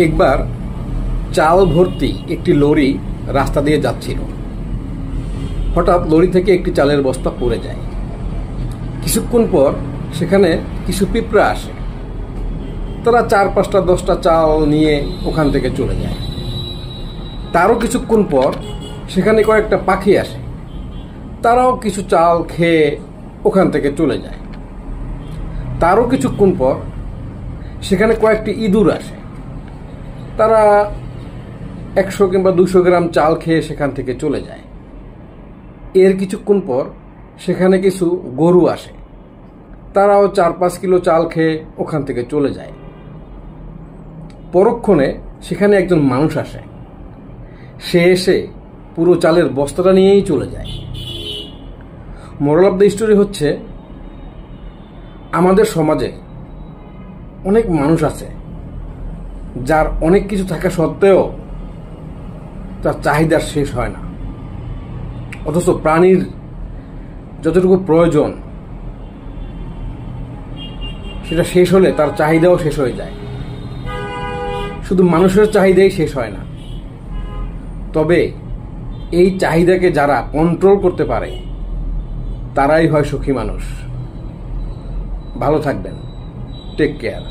একবার চাল ভর্তি একটি লরি রাস্তা দিয়ে যাচ্ছিল। হঠাৎ লরি থেকে একটি চালের বস্তা পড়ে যায়। কিছুক্ষণ পর সেখানে কিছু পিঁপড়া আসে। তারা 4-5টা 10টা চাল নিয়ে ওখান থেকে চলে যায়। তারও কিছুক্ষণ পর সেখানে কয়েকটা পাখি আসে। তারাও কিছু চাল খেয়ে ওখান থেকে চলে যায়। তারও কিছুক্ষণ পর সেখানে কয়েকটি ইঁদুর আসে। তারা 100 কিংবা 200 গ্রাম চাল খেয়ে সেখান থেকে চলে যায়। এর কিছুক্ষণ পর সেখানে কিছু গরু আসে। তারাও 4-5 কিলো চাল খেয়ে ওখান থেকে চলে যায়। পরক্ষণে সেখানে একজন মানুষ আসে। সে এসে পুরো চালের বস্তাটা নিয়েই চলে যায়। মোরাল অফ দ্য স্টোরি হচ্ছে, আমাদের সমাজে অনেক মানুষ আছে যার অনেক কিছু থাকা সত্ত্বেও তার চাহিদা শেষ হয় না, অথচ প্রাণীর যতটুকু প্রয়োজন সেটা শেষ হলে তার চাহিদাও শেষ হয়ে যায়। শুধু মানুষের চাহিদাই শেষ হয় না, তবে এই চাহিদাকে যারা কন্ট্রোল করতে পারে তারাই হয় সুখী মানুষ। ভালো থাকবেন। Take care.